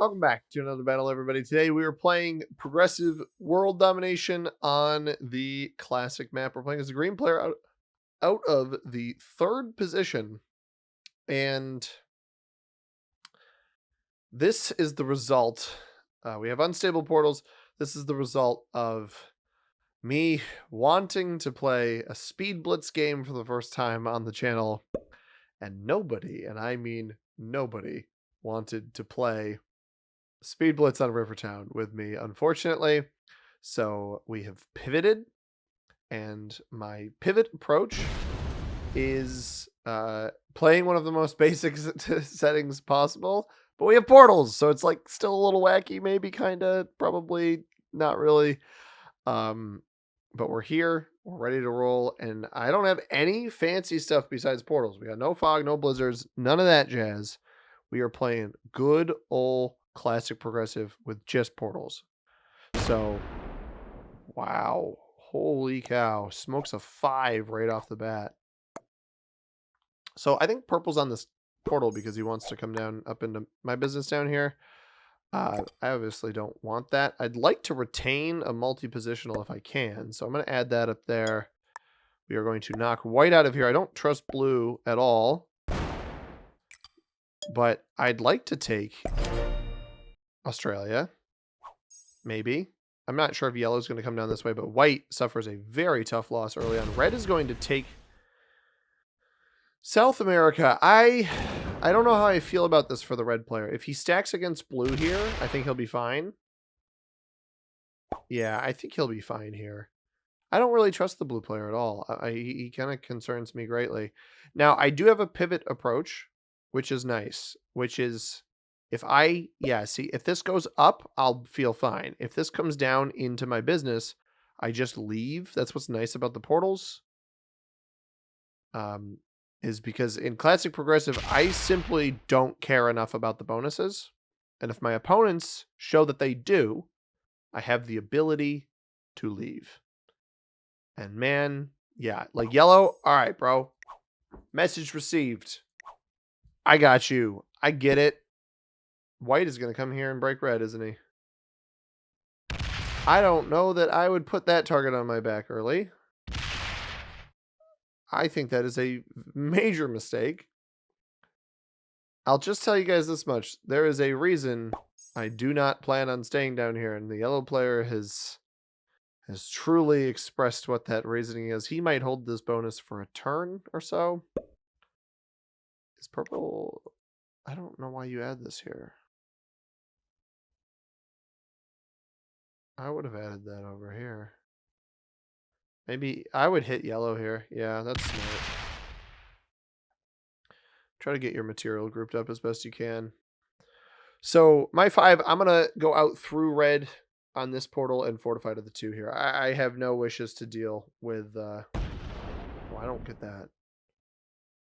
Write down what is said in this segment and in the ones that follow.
Welcome back to another battle, everybody. Today we are playing Progressive World Domination on the classic map. We're playing as a green player out of the third position. And this is the result. We have unstable portals. This is the result of me wanting to play a speed blitz game for the first time on the channel. And nobody, and I mean nobody, wanted to play Speed Blitz on Rivertown with me, unfortunately. So we have pivoted, and my pivot approach is playing one of the most basic settings possible, but we have portals, so it's like still a little wacky, maybe, kind of, probably not really. But we're here, we're ready to roll, and I don't have any fancy stuff besides portals. We got no fog, no blizzards, none of that jazz. We are playing good old classic progressive with just portals. So, wow. Holy cow. Smokes a 5 right off the bat. So I think purple's on this portal because he wants to come down up into my business down here. I obviously don't want that. I'd like to retain a multi-positional if I can. So I'm going to add that up there. We are going to knock white out of here. I don't trust blue at all. But I'd like to take Australia. Maybe. I'm not sure if yellow is going to come down this way, but white suffers a very tough loss early on. Red is going to take South America. I don't know how I feel about this for the red player. If he stacks against blue here, I think he'll be fine. Yeah, I think he'll be fine here. I don't really trust the blue player at all. He kind of concerns me greatly. Now, I do have a pivot approach, which is nice, which is if if this goes up, I'll feel fine. If this comes down into my business, I just leave. That's what's nice about the portals. Is because in classic progressive, I simply don't care enough about the bonuses. And if my opponents show that they do, I have the ability to leave. And man, yeah, like yellow. All right, bro. Message received. I got you. I get it. White is going to come here and break red, isn't he? I don't know that I would put that target on my back early. I think that is a major mistake. I'll just tell you guys this much. There is a reason I do not plan on staying down here, and the yellow player has truly expressed what that reasoning is. He might hold this bonus for a turn or so. Is purple... I don't know why you add this here. I would have added that over here. Maybe I would hit yellow here. Yeah, that's smart. Try to get your material grouped up as best you can. So my 5, I'm going to go out through red on this portal and fortify to the 2 here. I have no wishes to deal with... Oh, I don't get that.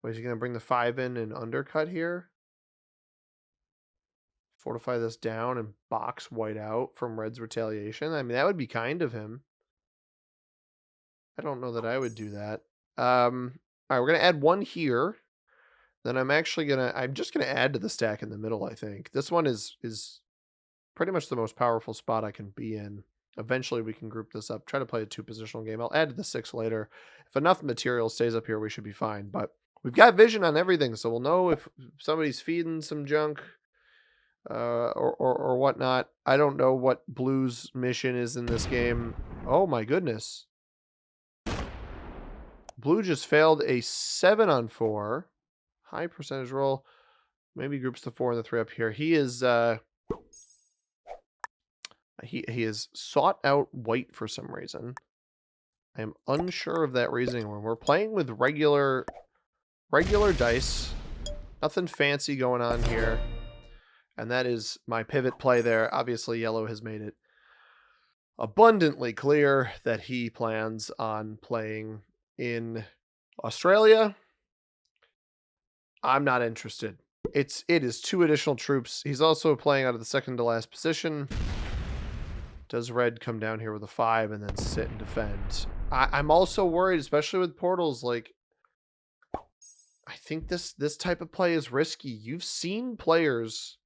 Wait, is he going to bring the 5 in and undercut here? Fortify this down and box white out from red's retaliation? I mean, that would be kind of him. I don't know that I would do that. All right, we're going to add 1 here. Then I'm just going to add to the stack in the middle, I think. This one is pretty much the most powerful spot I can be in. Eventually we can group this up, try to play a 2-positional game. I'll add to the 6 later. If enough material stays up here, we should be fine. But we've got vision on everything, so we'll know if somebody's feeding some junk or whatnot. I don't know what blue's mission is in this game. Oh my goodness. Blue just failed a 7-on-4. High percentage roll. Maybe groups the 4 and the 3 up here. He is he has sought out white for some reason. I am unsure of that reasoning. When we're playing with regular dice, nothing fancy going on here. And that is my pivot play there. Obviously, yellow has made it abundantly clear that he plans on playing in Australia. I'm not interested. It is 2 additional troops. He's also playing out of the second to last position. Does red come down here with a 5 and then sit and defend? I'm also worried, especially with portals. Like, I think this type of play is risky. You've seen players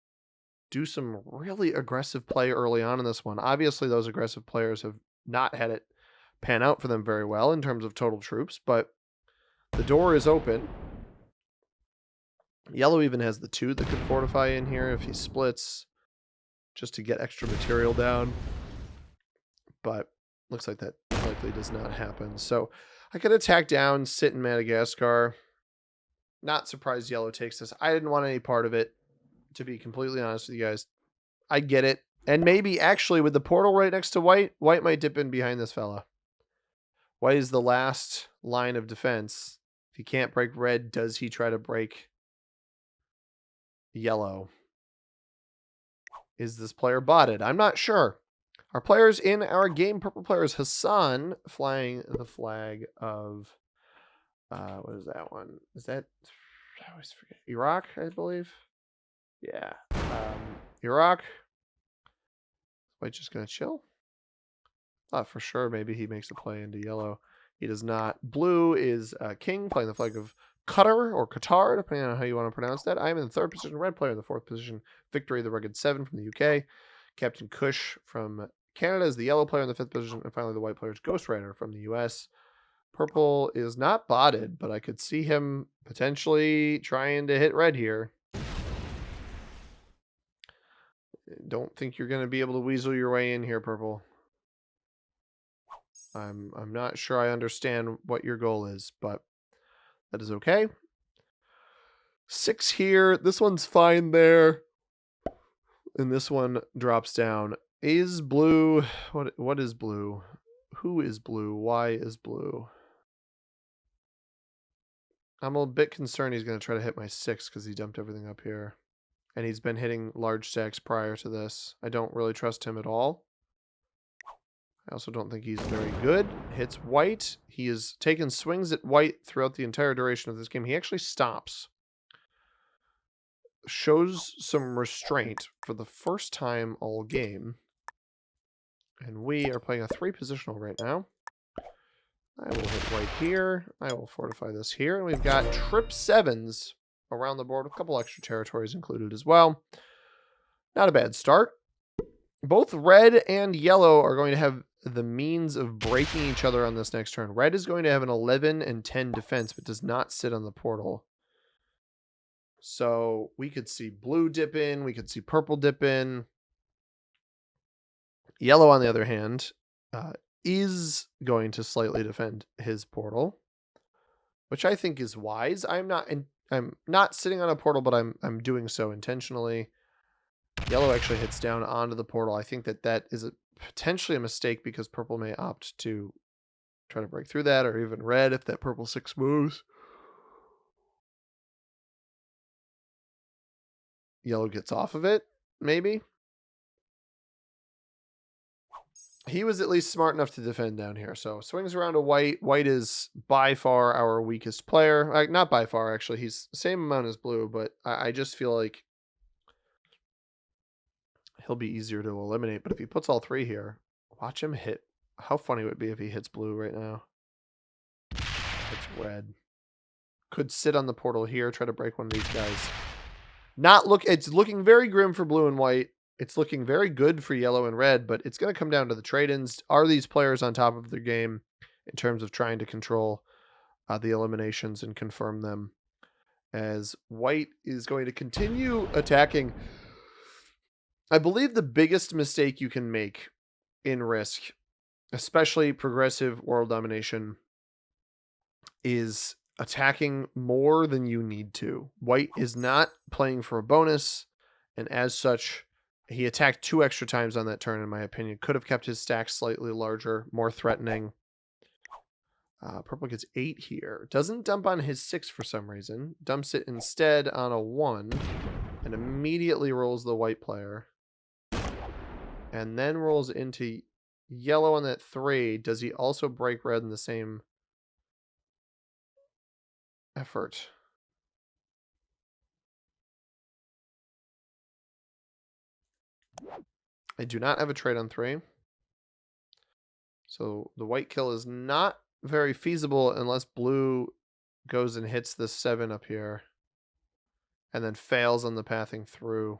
do some really aggressive play early on in this one. Obviously, those aggressive players have not had it pan out for them very well in terms of total troops, but the door is open. Yellow even has the 2 that could fortify in here if he splits, just to get extra material down. But looks like that likely does not happen. So I could attack down, sit in Madagascar. Not surprised Yellow takes this. I didn't want any part of it, to be completely honest with you guys. I get it. And maybe actually with the portal right next to White, White might dip in behind this fella. White is the last line of defense. If he can't break red, does he try to break yellow? Is this player botted? I'm not sure. Our players in our game, purple players, Hassan flying the flag of, what is that one? Is that, I always forget, Iraq, I believe? Yeah. Iraq. White just going to chill? Thought for sure maybe he makes a play into yellow. He does not. Blue is King playing the flag of Qatar or Qatar, depending on how you want to pronounce that. I am in the 3rd position. Red player in the 4th position. Victory the Rugged 7 from the UK. Captain Kush from Canada is the yellow player in the 5th position. And finally, the white player is Ghost Rider from the US. Purple is not botted, but I could see him potentially trying to hit red here. Don't think you're going to be able to weasel your way in here, purple. I'm not sure I understand what your goal is, but that is okay. 6 here. This one's fine there. And this one drops down. Is blue... What is blue? Who is blue? Why is blue? I'm a bit concerned he's going to try to hit my 6 because he dumped everything up here. And he's been hitting large stacks prior to this. I don't really trust him at all. I also don't think he's very good. Hits white. He has taken swings at white throughout the entire duration of this game. He actually stops. Shows some restraint for the first time all game. And we are playing a 3 positional right now. I will hit white here. I will fortify this here. And we've got trip 7s around the board. A couple extra territories included as well. Not a bad start. Both red and yellow are going to have the means of breaking each other on this next turn. Red is going to have an 11 and 10 defense, but does not sit on the portal. So we could see blue dip in. We could see purple dip in. Yellow, on the other hand, is going to slightly defend his portal, which I think is wise. I'm not sitting on a portal, but I'm doing so intentionally. Yellow actually hits down onto the portal. I think that is potentially a mistake because purple may opt to try to break through that, or even red if that purple 6 moves. Yellow gets off of it, maybe. He was at least smart enough to defend down here. So swings around to white. White is by far our weakest player. Not by far, actually. He's the same amount as blue, but I just feel like he'll be easier to eliminate. But if he puts all 3 here, watch him hit. How funny would it be if he hits blue right now? It's red. Could sit on the portal here, try to break one of these guys. It's looking very grim for blue and white. It's looking very good for yellow and red, but it's going to come down to the trade-ins. Are these players on top of their game in terms of trying to control the eliminations and confirm them? As white is going to continue attacking. I believe the biggest mistake you can make in Risk, especially progressive world domination, is attacking more than you need to. White is not playing for a bonus, and as such, he attacked 2 extra times on that turn, in my opinion. Could have kept his stack slightly larger, more threatening. Purple gets 8 here. Doesn't dump on his 6 for some reason. Dumps it instead on a 1, and immediately rolls the white player. And then rolls into yellow on that 3. Does he also break red in the same effort? I do not have a trade on 3. So the white kill is not very feasible unless blue goes and hits the 7 up here and then fails on the pathing through.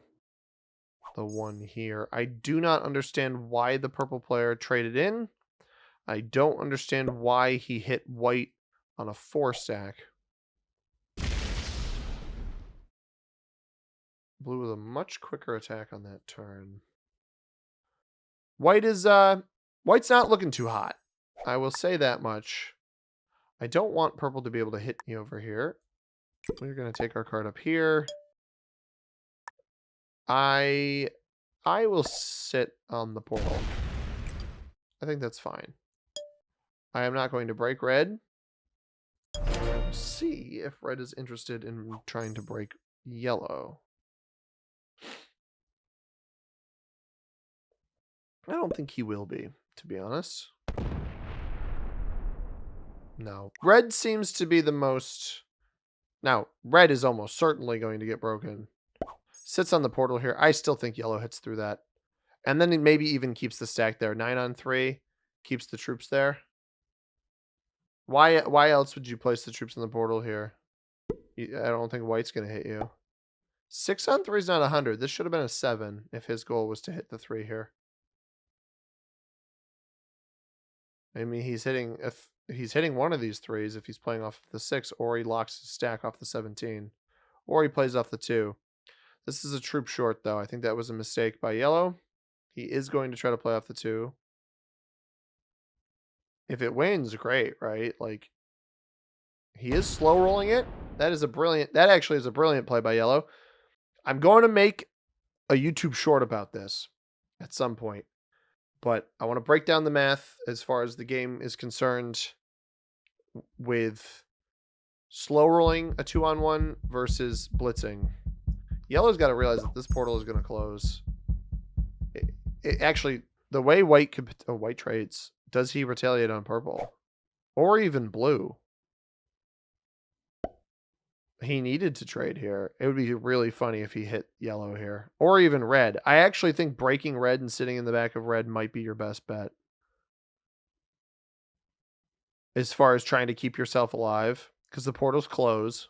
the one here. I do not understand why the purple player traded in. I don't understand why he hit white on a 4 stack. Blue with a much quicker attack on that turn. White's not looking too hot. I will say that much. I don't want purple to be able to hit me over here. We're going to take our card up here. I will sit on the portal. I think that's fine. I am not going to break red. We'll see if red is interested in trying to break yellow. I don't think he will be, to be honest. No. Red seems to be the most... Now, red is almost certainly going to get broken. Sits on the portal here. I still think yellow hits through that. And then it maybe even keeps the stack there. 9 on 3. Keeps the troops there. Why else would you place the troops in the portal here? I don't think white's going to hit you. 6 on 3 is not 100. This should have been a 7 if his goal was to hit the 3 here. I mean, he's hitting one of these 3s if he's playing off the 6, or he locks his stack off the 17, or he plays off the 2. This is a troop short, though. I think that was a mistake by yellow. He is going to try to play off the 2. If it wins, great, right? Like, he is slow rolling it. That actually is a brilliant play by yellow. I'm going to make a YouTube short about this at some point. But I want to break down the math as far as the game is concerned with slow rolling a 2-on-1 versus blitzing. Yellow's got to realize that this portal is going to close. Actually, the way white trades, does he retaliate on purple? Or even blue? He needed to trade here. It would be really funny if he hit yellow here. Or even red. I actually think breaking red and sitting in the back of red might be your best bet. As far as trying to keep yourself alive. Because the portals close.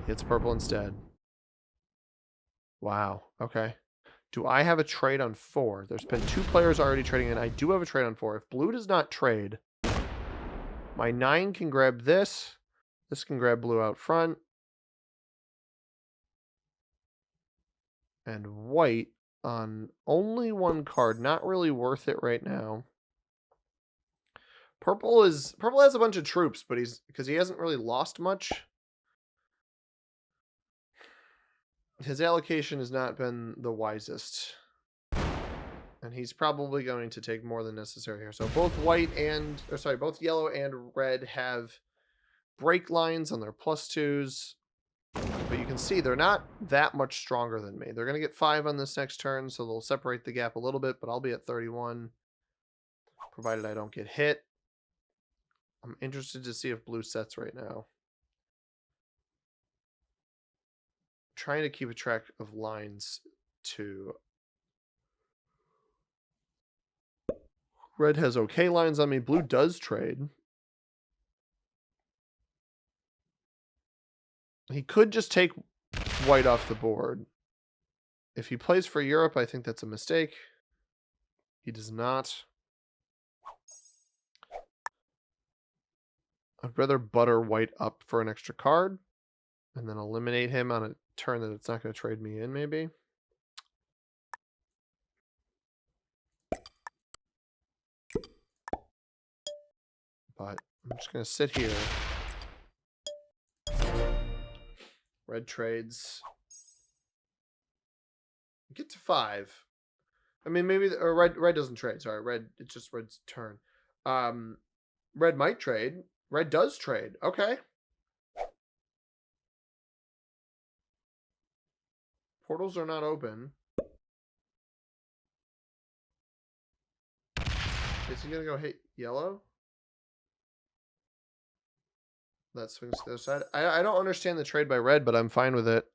Hits purple instead. Wow. Okay. Do I have a trade on 4? There's been 2 players already trading in. I do have a trade on 4. If blue does not trade, my 9 can grab this. This can grab blue out front. And white on only 1 card. Not really worth it right now. Purple has a bunch of troops, but because he hasn't really lost much. His allocation has not been the wisest. And he's probably going to take more than necessary here. So both both yellow and red have break lines on their +2s. But you can see they're not that much stronger than me. They're going to get 5 on this next turn, so they'll separate the gap a little bit, but I'll be at 31, provided I don't get hit. I'm interested to see if blue sets right now. Trying to keep a track of lines too. Red has okay lines on me. Blue does trade. He could just take white off the board. If he plays for Europe, I think that's a mistake. He does not. I'd rather butter white up for an extra card and then eliminate him on a turn that it's not going to trade me in, maybe. But I'm just going to sit here. Red trades. Get to 5. I mean, maybe or red doesn't trade. Sorry, it's just red's turn. Red might trade. Red does trade. Okay. Portals are not open. Is he gonna go hit yellow? That swings to the other side. I don't understand the trade by red, but I'm fine with it.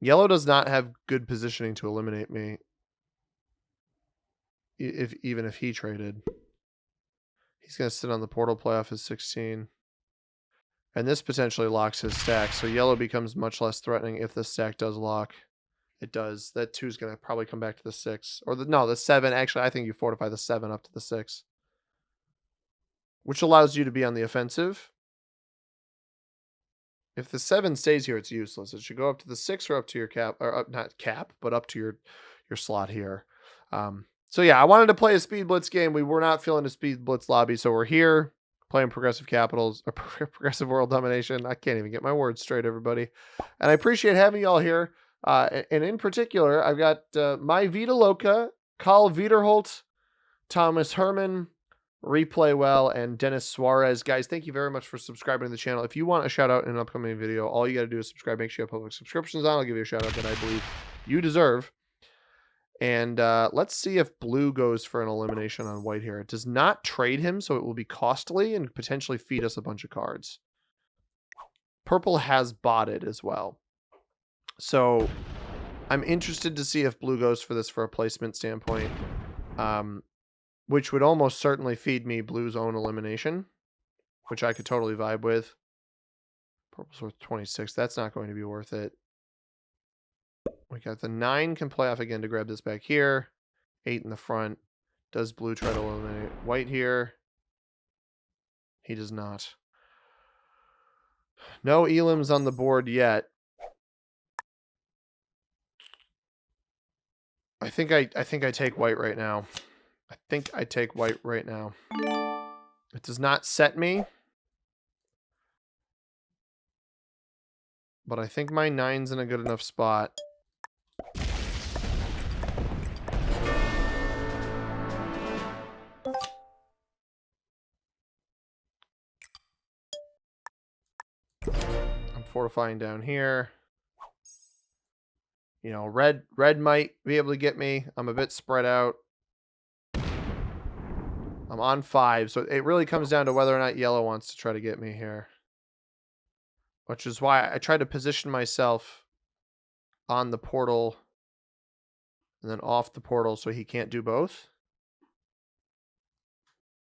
Yellow does not have good positioning to eliminate me. Even if he traded. He's going to sit on the portal, play off his 16. And this potentially locks his stack, so yellow becomes much less threatening if the stack does lock. It does. That 2 is going to probably come back to the 6. Or the 7. Actually, I think you fortify the 7 up to the 6. Which allows you to be on the offensive. If the 7 stays here, it's useless. It should go up to the 6 or up to your cap, or up, not cap, but up to your slot here. So yeah, I wanted to play a Speed Blitz game. We were not feeling a Speed Blitz lobby, so we're here playing Progressive Capitals, or Progressive World Domination. I can't even get my words straight, everybody. And I appreciate having y'all here. And in particular, I've got My Vita Loca, Carl Wiederholt, Thomas Herman, Replay Well, and Dennis Suarez. Guys, thank you very much for subscribing to the channel. If you want a shout out in an upcoming video, all you got to do is subscribe. Make sure you have public subscriptions on. I'll give you a shout out that I believe you deserve. And let's see if blue goes for an elimination on white here. It does not trade him, so it will be costly and potentially feed us a bunch of cards. Purple has botted as well. So I'm interested to see if blue goes for this for a placement standpoint. Which would almost certainly feed me blue's own elimination, which I could totally vibe with. Purple's worth 26. That's not going to be worth it. We got the 9 can play off again to grab this back here. 8 in the front. Does blue try to eliminate white here? He does not. No elims on the board yet. I think I take white right now. I think I take white right now. It does not set me. But I think my 9's in a good enough spot. I'm fortifying down here. You know, red might be able to get me. I'm a bit spread out. I'm on 5, so it really comes down to whether or not yellow wants to try to get me here. Which is why I try to position myself on the portal and then off the portal so he can't do both.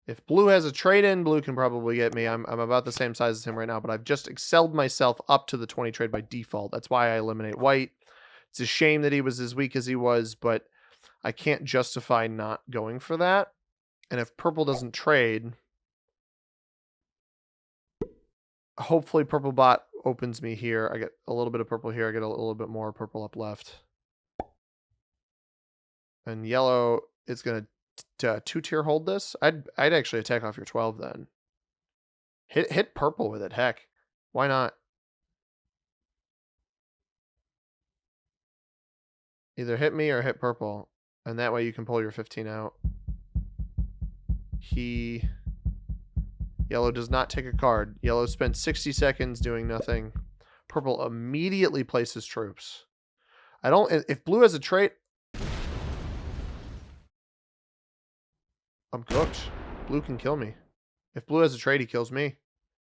If blue has a trade-in, blue can probably get me. I'm about the same size as him right now, but I've just excelled myself up to the 20 trade by default. That's why I eliminate white. It's a shame that he was as weak as he was, but I can't justify not going for that. And if purple doesn't trade, hopefully purple bot opens me here. I get a little bit of purple here. I get a little bit more purple up left. And yellow is going to 2-tier hold this. I'd actually attack off your 12 then. Hit purple with it. Heck, why not? Either hit me or hit purple. And that way you can pull your 15 out. Yellow does not take a card. Yellow spent 60 seconds doing nothing. Purple immediately places troops. If blue has a trait, I'm cooked. Blue can kill me. If blue has a trait, he kills me.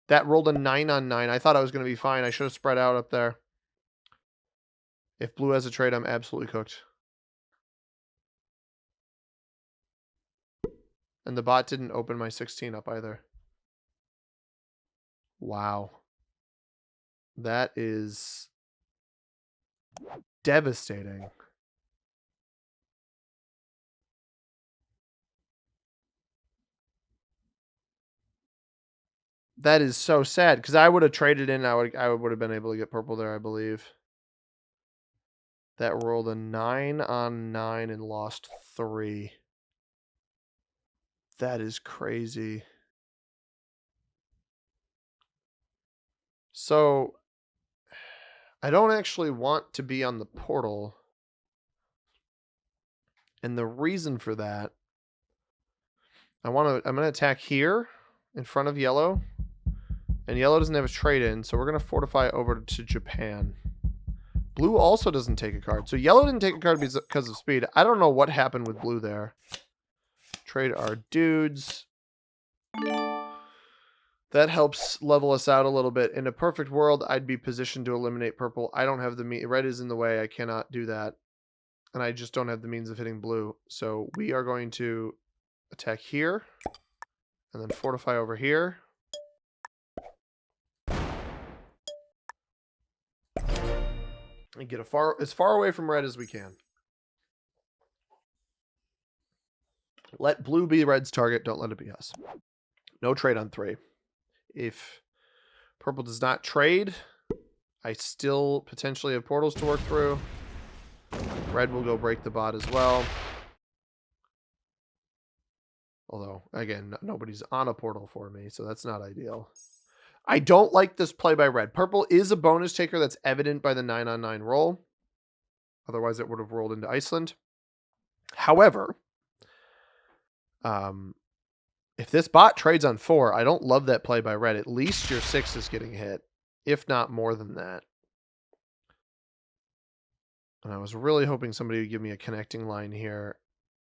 That rolled a 9 on 9. I thought I was going to be fine. I should have spread out up there. If blue has a trait, I'm absolutely cooked. And the bot didn't open my 16 up either. Wow. That is devastating. That is so sad because I would have traded in. I would have been able to get purple there, I believe. That rolled a 9 on 9 and lost 3. That is crazy. So I don't actually want to be on the portal. And the reason for that, I'm going to attack here in front of yellow. And yellow doesn't have a trade in, so we're going to fortify over to Japan. Blue also doesn't take a card. So yellow didn't take a card because of speed. I don't know what happened with blue there. Trade our dudes. That helps level us out a little bit. In a perfect world, I'd be positioned to eliminate purple. I don't have the means. Red is in the way. I cannot do that. And I just don't have the means of hitting blue. So we are going to attack here. And then fortify over here. And get as far away from red as we can. Let blue be red's target. Don't let it be us. No trade on 3. If purple does not trade, I still potentially have portals to work through. Red will go break the bot as well. Although, again, nobody's on a portal for me, so that's not ideal. I don't like this play by red. Purple is a bonus taker that's evident by the 9-on-9 roll. Otherwise, it would have rolled into Iceland. However, if this bot trades on 4, I don't love that play by red. At least your 6 is getting hit, if not more than that. And I was really hoping somebody would give me a connecting line here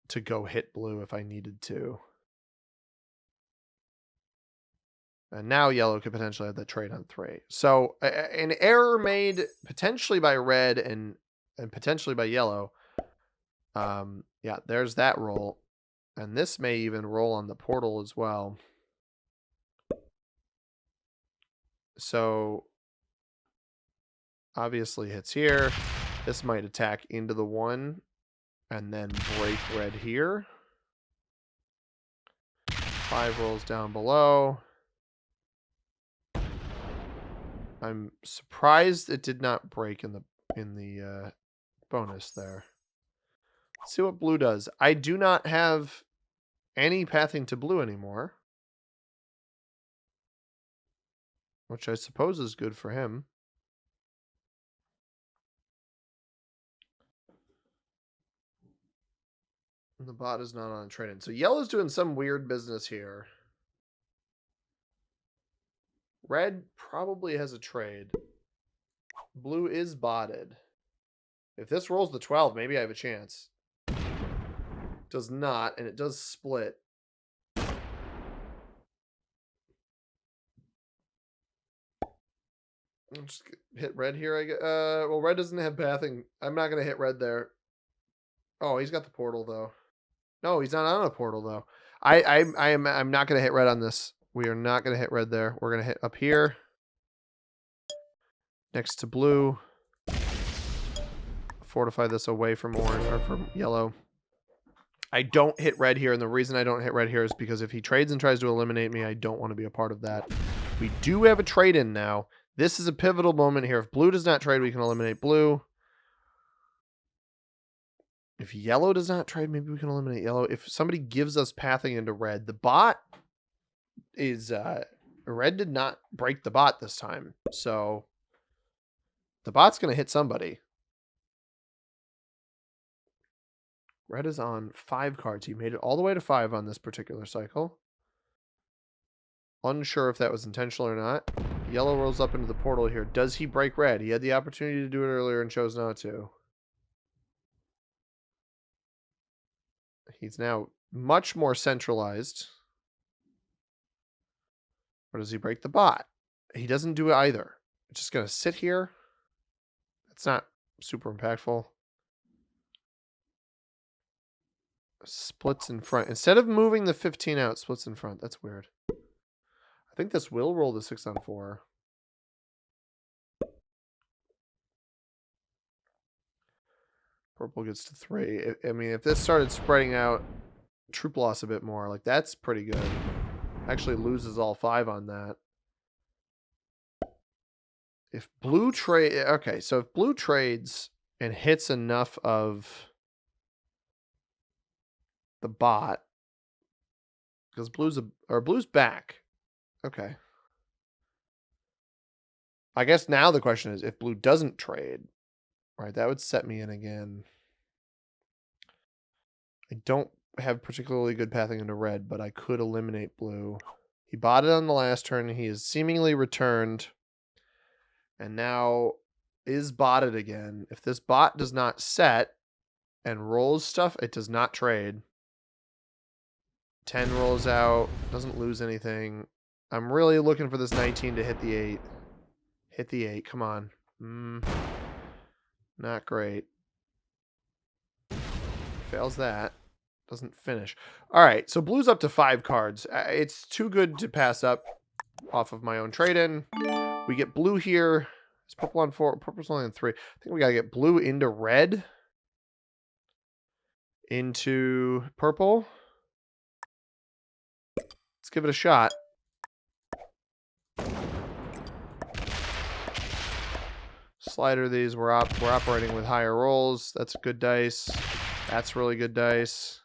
to go hit blue if I needed to. And now yellow could potentially have that trade on 3. So an error made potentially by red and potentially by yellow. Yeah, there's that roll. And this may even roll on the portal as well. So obviously hits here. This might attack into the 1 and then break red here. 5 rolls down below. I'm surprised it did not break in the bonus there. Let's see what blue does. I do not have any pathing to blue anymore, which I suppose is good for him. And the bot is not on trade-in. So yellow's doing some weird business here. Red probably has a trade. Blue is botted. If this rolls the 12, maybe I have a chance. Does not, and it does split. I'll just hit red here. Well, red doesn't have pathing. I'm not going to hit red there. Oh, he's got the portal, though. No, he's not on a portal, though. I'm not going to hit red on this. We are not going to hit red there. We're going to hit up here. Next to blue. Fortify this away from orange or from yellow. I don't hit red here, and the reason I don't hit red here is because if he trades and tries to eliminate me, I don't want to be a part of that. We do have a trade-in now. This is a pivotal moment here. If blue does not trade, we can eliminate blue. If yellow does not trade, maybe we can eliminate yellow. If somebody gives us pathing into red, the bot is... red did not break the bot this time, so the bot's going to hit somebody. Red is on 5 cards. He made it all the way to 5 on this particular cycle. Unsure if that was intentional or not. Yellow rolls up into the portal here. Does he break red? He had the opportunity to do it earlier and chose not to. He's now much more centralized. Or does he break the bot? He doesn't do it either. It's just going to sit here. That's not super impactful. Splits in front. Instead of moving the 15 out, splits in front. That's weird. I think this will roll the 6 on 4. Purple gets to 3. I mean, if this started spreading out troop loss a bit more, like that's pretty good. Actually loses all 5 on that. If blue trade... Okay, so if blue trades and hits enough of the bot, because blue's back. Okay. I guess now the question is, if blue doesn't trade, right, that would set me in again. I don't have particularly good pathing into red, but I could eliminate blue. He botted on the last turn. He is seemingly returned. And now is botted again. If this bot does not set and rolls stuff, it does not trade. 10 rolls out. Doesn't lose anything. I'm really looking for this 19 to hit the 8. Hit the 8. Come on. Not great. Fails that. Doesn't finish. All right. So blue's up to 5 cards. It's too good to pass up off of my own trade-in. We get blue here. Is purple on 4? Purple's only on 3. I think we gotta get blue into red. Into purple. Let's give it a shot. Slider these. We're operating with higher rolls. That's good dice. That's really good dice.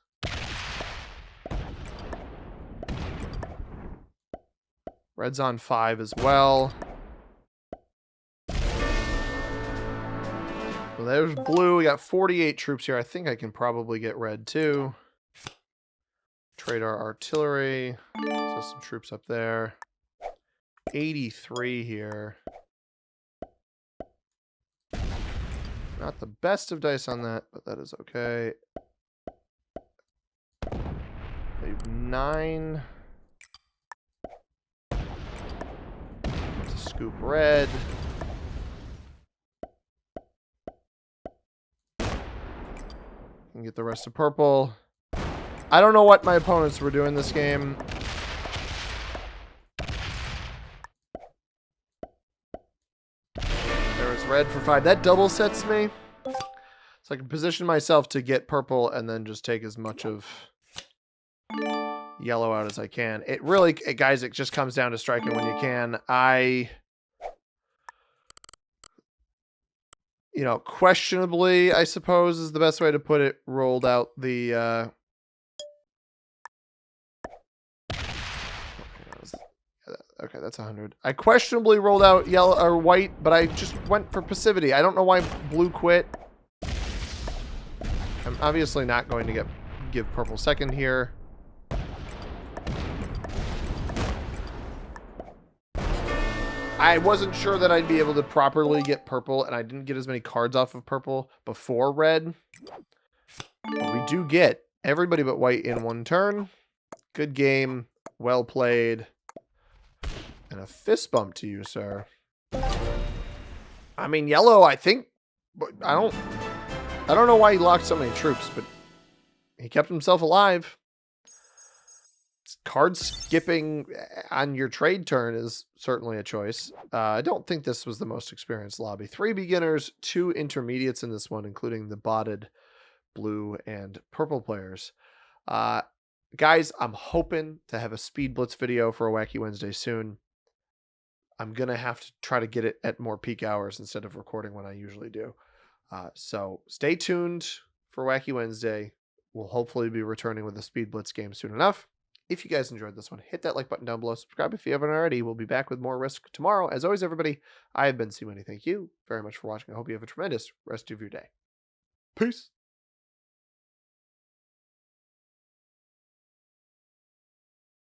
Red's on 5 as well. So there's blue. We got 48 troops here. I think I can probably get red too. Trade our artillery. So some troops up there. 83 here. Not the best of dice on that, but that is okay. Leave 9. To scoop red. And get the rest of purple. I don't know what my opponents were doing this game. There was red for 5. That double sets me. So I can position myself to get purple and then just take as much of yellow out as I can. It really, guys, it just comes down to striking when you can. You know, questionably, I suppose is the best way to put it, rolled out the, okay, that's 100. I questionably rolled out yellow or white, but I just went for passivity. I don't know why blue quit. I'm obviously not going to give purple second here. I wasn't sure that I'd be able to properly get purple, and I didn't get as many cards off of purple before red. But we do get everybody but white in one turn. Good game. Well played. And a fist bump to you, sir. I mean, yellow, I think... I don't know why he locked so many troops, but he kept himself alive. Card skipping on your trade turn is certainly a choice. I don't think this was the most experienced lobby. 3 beginners, 2 intermediates in this one, including the botted blue and purple players. Guys, I'm hoping to have a Speed Blitz video for a Wacky Wednesday soon. I'm going to have to try to get it at more peak hours instead of recording when I usually do. So stay tuned for Wacky Wednesday. We'll hopefully be returning with a Speed Blitz game soon enough. If you guys enjoyed this one, hit that like button down below. Subscribe if you haven't already. We'll be back with more Risk tomorrow. As always, everybody, I have been C-Money. Thank you very much for watching. I hope you have a tremendous rest of your day. Peace.